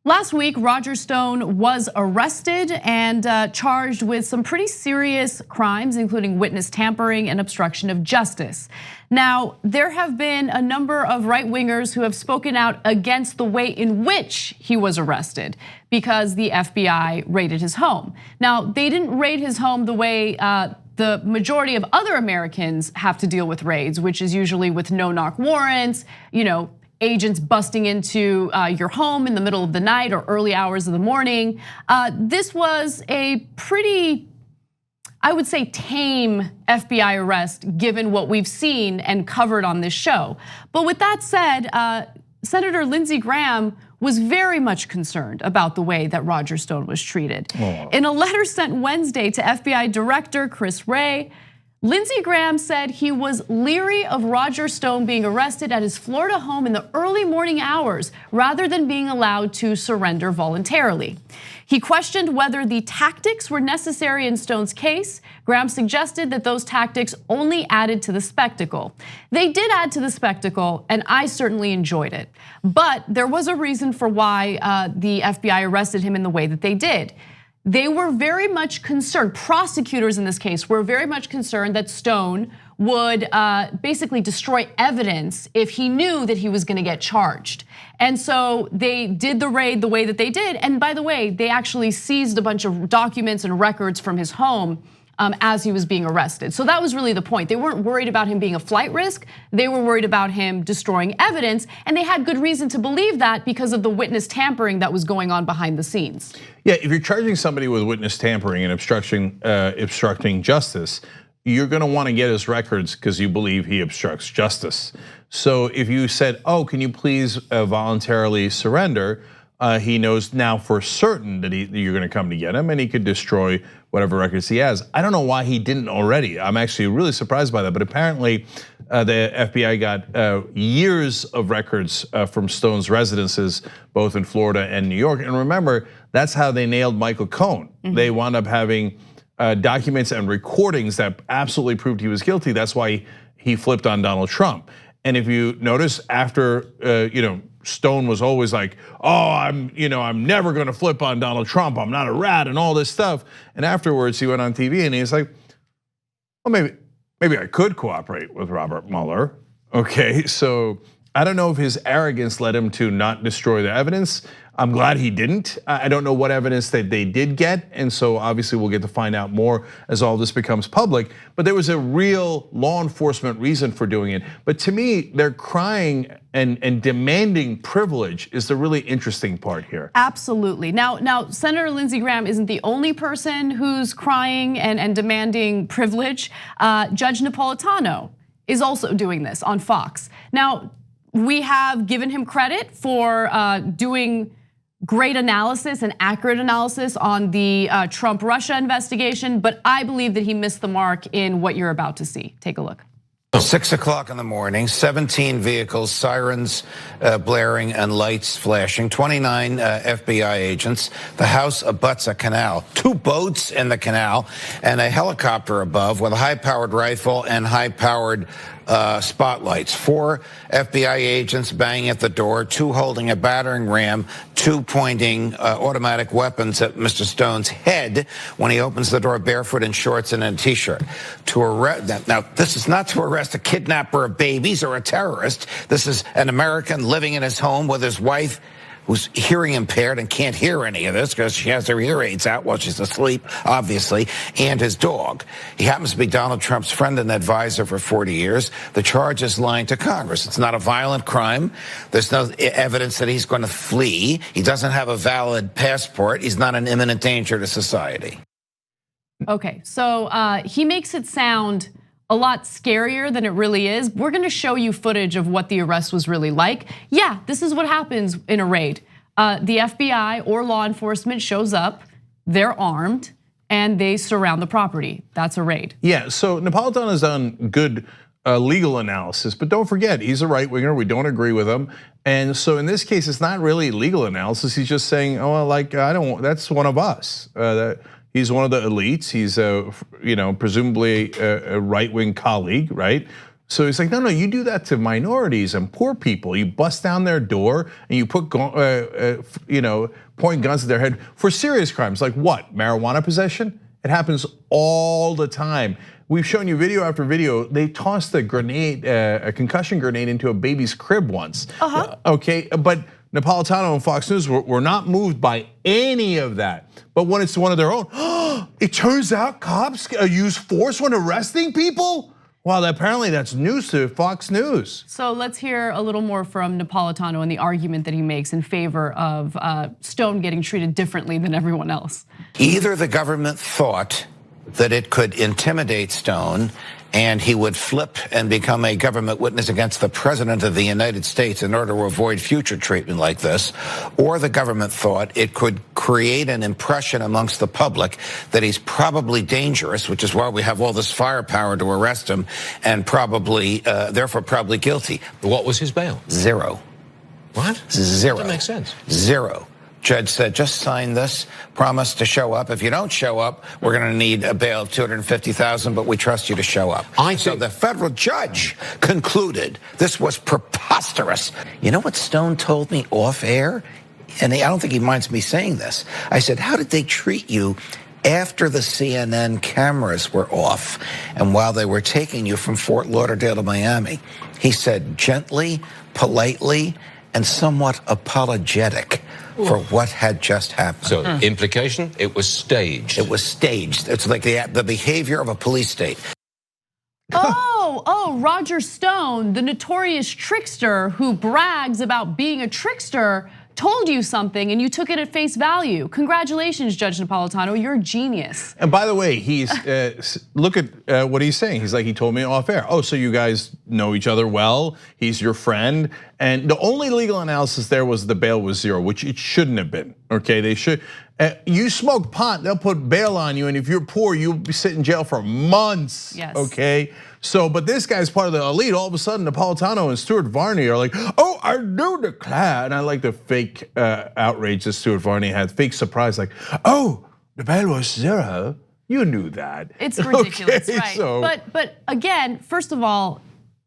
Last week, Roger Stone was arrested and charged with some pretty serious crimes, including witness tampering and obstruction of justice. Now, there have been a number of right-wingers who have spoken out against the way in which he was arrested because the FBI raided his home. Now, they didn't raid his home the way the majority of other Americans have to deal with raids, which is usually with no-knock warrants, agents busting into your home in the middle of the night or early hours of the morning. This was a pretty, I would say, tame FBI arrest given what we've seen and covered on this show. But with that said, Senator Lindsey Graham was very much concerned about the way that Roger Stone was treated. In a letter sent Wednesday to FBI Director Chris Wray, Lindsey Graham said he was leery of Roger Stone being arrested at his Florida home in the early morning hours rather than being allowed to surrender voluntarily. He questioned whether the tactics were necessary in Stone's case. Graham suggested that those tactics only added to the spectacle. They did add to the spectacle, and I certainly enjoyed it. But there was a reason for why the FBI arrested him in the way that they did. They were very much concerned, prosecutors in this case were very much concerned that Stone would basically destroy evidence if he knew that he was gonna get charged. And so they did the raid the way that they did. And by the way, they actually seized a bunch of documents and records from his home as he was being arrested. So that was really the point. They weren't worried about him being a flight risk. They were worried about him destroying evidence. And they had good reason to believe that because of the witness tampering that was going on behind the scenes. Yeah, if you're charging somebody with witness tampering and obstructing justice, you're gonna wanna get his records because you believe he obstructs justice. So if you said, can you please voluntarily surrender? He knows now for certain that you're gonna come to get him and he could destroy whatever records he has. I don't know why he didn't already. I'm actually really surprised by that, but apparently the FBI got years of records from Stone's residences, both in Florida and New York. And remember, that's how they nailed Michael Cohen. They wound up having documents and recordings that absolutely proved he was guilty. That's why he flipped on Donald Trump. And if you notice, after Stone was always like, I'm never gonna flip on Donald Trump. I'm not a rat and all this stuff. And afterwards, he went on TV and he's like, well, maybe I could cooperate with Robert Mueller. Okay, so I don't know if his arrogance led him to not destroy the evidence. I'm glad he didn't. I don't know what evidence that they did get, and so obviously we'll get to find out more as all this becomes public. But there was a real law enforcement reason for doing it. But to me, they're crying and demanding privilege is the really interesting part here. Absolutely. Now, Senator Lindsey Graham isn't the only person who's crying and demanding privilege. Judge Napolitano is also doing this on Fox. Now, we have given him credit for doing great analysis and accurate analysis on the Trump-Russia investigation, but I believe that he missed the mark in what you're about to see. Take a look. 6 o'clock in the morning, 17 vehicles, sirens blaring and lights flashing, 29 FBI agents. The house abuts a canal, 2 boats in the canal, and a helicopter above with a high-powered rifle and high-powered spotlights. 4 FBI agents banging at the door, 2 holding a battering ram, 2 pointing automatic weapons at Mr. Stone's head when he opens the door barefoot in shorts and in a t-shirt. To arrest, now this is not to arrest a kidnapper of babies or a terrorist. This is an American living in his home with his wife, who's hearing impaired and can't hear any of this because she has her ear aids out while she's asleep, obviously, and his dog. He happens to be Donald Trump's friend and advisor for 40 years. The charge is lying to Congress. It's not a violent crime. There's no evidence that he's going to flee. He doesn't have a valid passport. He's not an imminent danger to society. Okay, so he makes it sound a lot scarier than it really is. We're gonna show you footage of what the arrest was really like. Yeah, this is what happens in a raid. The FBI or law enforcement shows up, they're armed, and they surround the property. That's a raid. Yeah, so Napolitano has done good legal analysis, but don't forget, he's a right winger, we don't agree with him. And so in this case, it's not really legal analysis. He's just saying, that's one of us. He's one of the elites. He's presumably a right-wing colleague, right? So he's like, no, you do that to minorities and poor people. You bust down their door and you put, point guns to their head for serious crimes. Like what? Marijuana possession? It happens all the time. We've shown you video after video. They tossed a grenade, a concussion grenade into a baby's crib once. Okay, but Napolitano and Fox News were not moved by any of that. But when it's one of their own, it turns out cops use force when arresting people? Well, apparently that's news to Fox News. So let's hear a little more from Napolitano and the argument that he makes in favor of Stone getting treated differently than everyone else. Either the government thought that it could intimidate Stone and he would flip and become a government witness against the president of the United States in order to avoid future treatment like this, or the government thought it could create an impression amongst the public that he's probably dangerous, which is why we have all this firepower to arrest him, and probably, therefore probably guilty. What was his bail? Zero. What? Zero. That makes sense. Zero. Judge said, just sign this, promise to show up. If you don't show up, we're going to need a bail of $250,000, but we trust you to show up. So the federal judge concluded this was preposterous. You know what Stone told me off air? And I don't think he minds me saying this. I said, how did they treat you after the CNN cameras were off and while they were taking you from Fort Lauderdale to Miami? He said, gently, politely, and somewhat apologetic for what had just happened. So implication, it was staged. It was staged. It's like the behavior of a police state. Oh, Roger Stone, the notorious trickster who brags about being a trickster, told you something and you took it at face value. Congratulations, Judge Napolitano, you're a genius. And by the way, he's look at what he's saying. He's like, he told me off air. Oh, so you guys know each other well. He's your friend. And the only legal analysis there was the bail was zero, which it shouldn't have been. Okay, they should. You smoke pot, they'll put bail on you, and if you're poor, you'll be sitting in jail for months. Yes. Okay. So, but this guy's part of the elite. All of a sudden, Napolitano and Stuart Varney are like, oh, I do declare. And I like the fake outrage that Stuart Varney had, fake surprise, like, oh, the bail was zero. You knew that. It's ridiculous, okay, right? So. But again, first of all,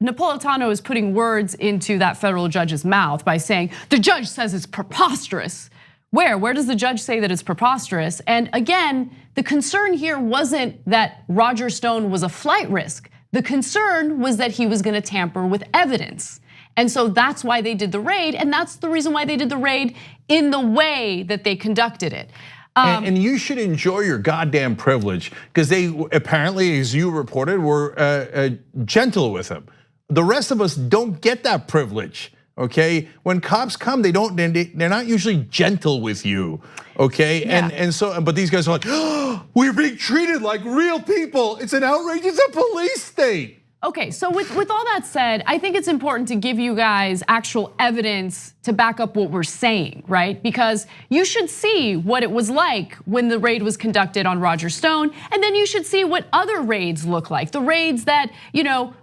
Napolitano is putting words into that federal judge's mouth by saying the judge says it's preposterous. Where does the judge say that it's preposterous? And again, the concern here wasn't that Roger Stone was a flight risk. The concern was that he was gonna tamper with evidence. And so that's why they did the raid, and that's the reason why they did the raid in the way that they conducted it. And you should enjoy your goddamn privilege, because they apparently, as you reported, were gentle with him. The rest of us don't get that privilege. Okay, when cops come, they're not usually gentle with you. Okay, yeah. and so, but these guys are like, oh, we're being treated like real people. It's an outrage. It's a police state. Okay, so with all that said, I think it's important to give you guys actual evidence to back up what we're saying, right? Because you should see what it was like when the raid was conducted on Roger Stone, and then you should see what other raids look like. The raids that,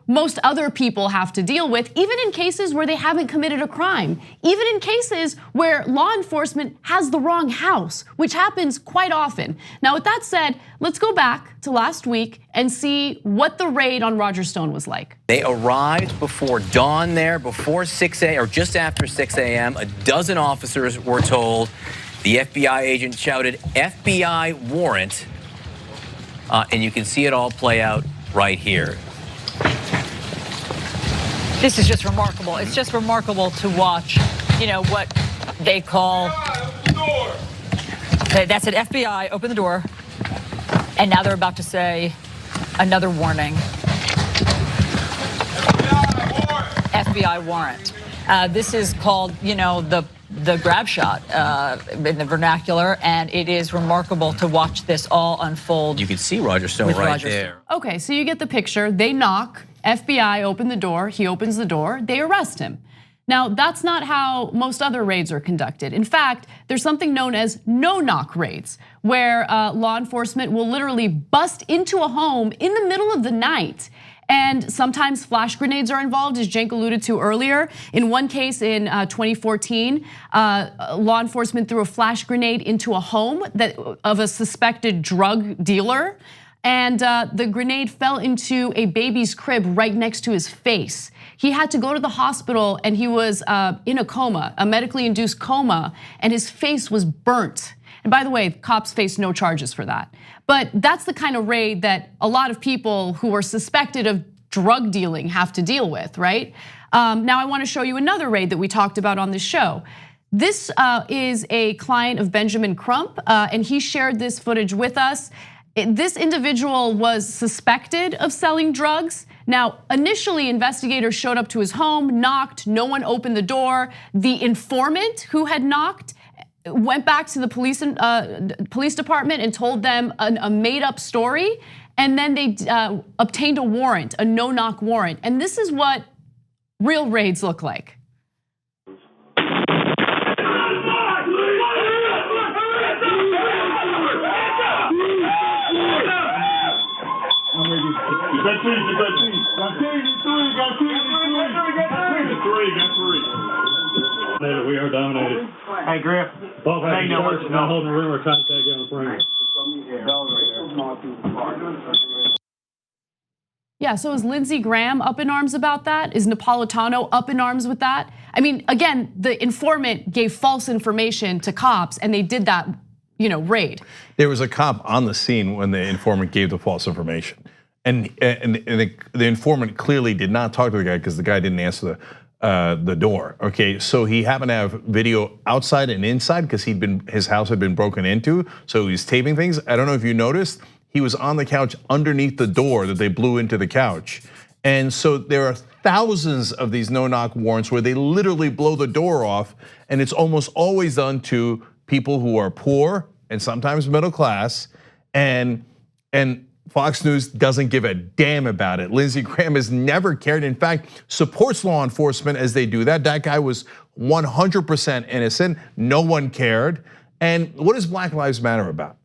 most other people have to deal with, even in cases where they haven't committed a crime, even in cases where law enforcement has the wrong house, which happens quite often. Now, with that said, let's go back to last week and see what the raid on Roger Stone was like. They arrived before dawn there, before 6 a.m. or just after 6 a.m. A dozen officers were told. The FBI agent shouted, FBI warrant. And you can see it all play out right here. This is just remarkable. It's just remarkable to watch, what they call. Okay, that's it, FBI, open the door. And now they're about to say another warning. FBI warrant. This is called, the grab shot in the vernacular, and it is remarkable to watch this all unfold. You can see Roger Stone right there. Okay, so you get the picture. They knock, FBI open the door, he opens the door, they arrest him. Now, that's not how most other raids are conducted. In fact, there's something known as no-knock raids, where law enforcement will literally bust into a home in the middle of the night. And sometimes flash grenades are involved, as Cenk alluded to earlier. In one case in 2014, law enforcement threw a flash grenade into a home of a suspected drug dealer. and the grenade fell into a baby's crib right next to his face. He had to go to the hospital and he was in a coma, a medically induced coma, and his face was burnt. And by the way, cops faced no charges for that. But that's the kind of raid that a lot of people who were suspected of drug dealing have to deal with, right? Now I wanna show you another raid that we talked about on this show. This is a client of Benjamin Crump, and he shared this footage with us. This individual was suspected of selling drugs. Now, initially, investigators showed up to his home, knocked, no one opened the door. The informant who had knocked went back to the police department and told them a made-up story, and then they obtained a warrant, a no-knock warrant. And this is what real raids look like. We are dominated. Hey, Griff. Both have not holding the river contact on the perimeter. Yeah, so is Lindsey Graham up in arms about that? Is Napolitano up in arms with that? I mean, again, the informant gave false information to cops and they did that, raid. There was a cop on the scene when the informant gave the false information. And the informant clearly did not talk to the guy because the guy didn't answer the door. Okay, so he happened to have video outside and inside because his house had been broken into. So he was taping things. I don't know if you noticed, he was on the couch underneath the door that they blew into the couch. And so there are thousands of these no-knock warrants where they literally blow the door off, and it's almost always done to people who are poor and sometimes middle class, and Fox News doesn't give a damn about it. Lindsey Graham has never cared. In fact, supports law enforcement as they do that. That guy was 100% innocent. No one cared. And what is Black Lives Matter about?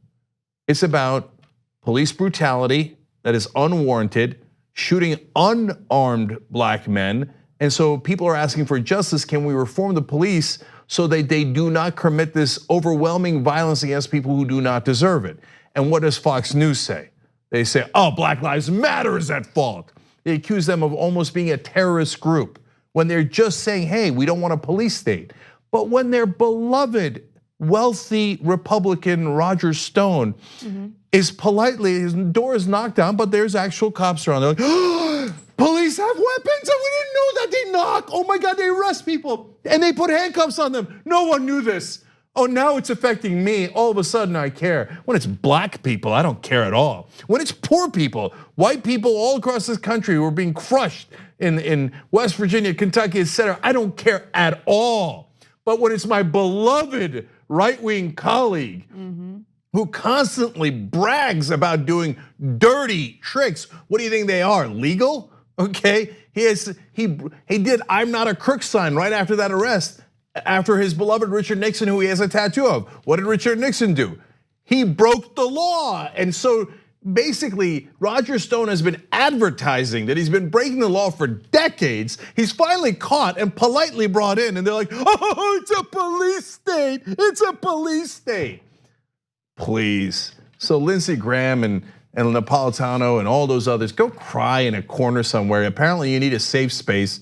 It's about police brutality that is unwarranted, shooting unarmed black men. And so people are asking for justice. Can we reform the police so that they do not commit this overwhelming violence against people who do not deserve it? And what does Fox News say? They say, oh, Black Lives Matter is at fault. They accuse them of almost being a terrorist group when they're just saying, hey, we don't want a police state. But when their beloved, wealthy Republican Roger Stone is politely, his door is knocked down, but there's actual cops around. They're like, oh, police have weapons and we didn't know that they knock. Oh my God, they arrest people and they put handcuffs on them. No one knew this. Oh, now it's affecting me. All of a sudden I care. When it's black people, I don't care at all. When it's poor people, white people all across this country who are being crushed in West Virginia, Kentucky, etc., I don't care at all. But when it's my beloved right-wing colleague who constantly brags about doing dirty tricks, what do you think they are, legal? Okay, he did I'm not a crook sign right after that arrest. After his beloved Richard Nixon, who he has a tattoo of. What did Richard Nixon do? He broke the law. And so basically, Roger Stone has been advertising that he's been breaking the law for decades. He's finally caught and politely brought in, and they're like, oh, it's a police state. It's a police state. Please. So Lindsey Graham and Napolitano and all those others, go cry in a corner somewhere. Apparently you need a safe space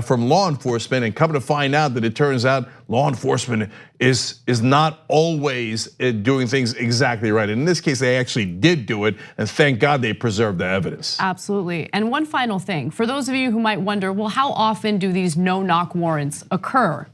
from law enforcement, and come to find out that it turns out law enforcement is not always doing things exactly right. In this case, they actually did do it, and thank God they preserved the evidence. Absolutely. And one final thing, for those of you who might wonder, well, how often do these no-knock warrants occur?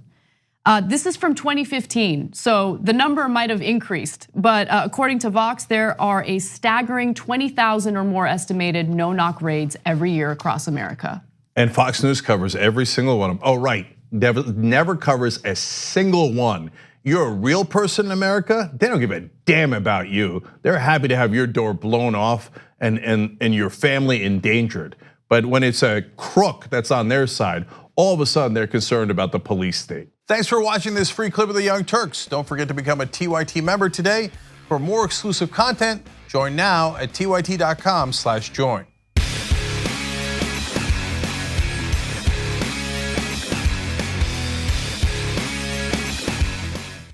This is from 2015, so the number might have increased, but according to Vox, there are a staggering 20,000 or more estimated no-knock raids every year across America. And Fox News covers every single one of them. Oh, right, never covers a single one. You're a real person in America, they don't give a damn about you. They're happy to have your door blown off and your family endangered. But when it's a crook that's on their side, all of a sudden they're concerned about the police state. Thanks for watching this free clip of the Young Turks. Don't forget to become a TYT member today. For more exclusive content, join now at tyt.com/join.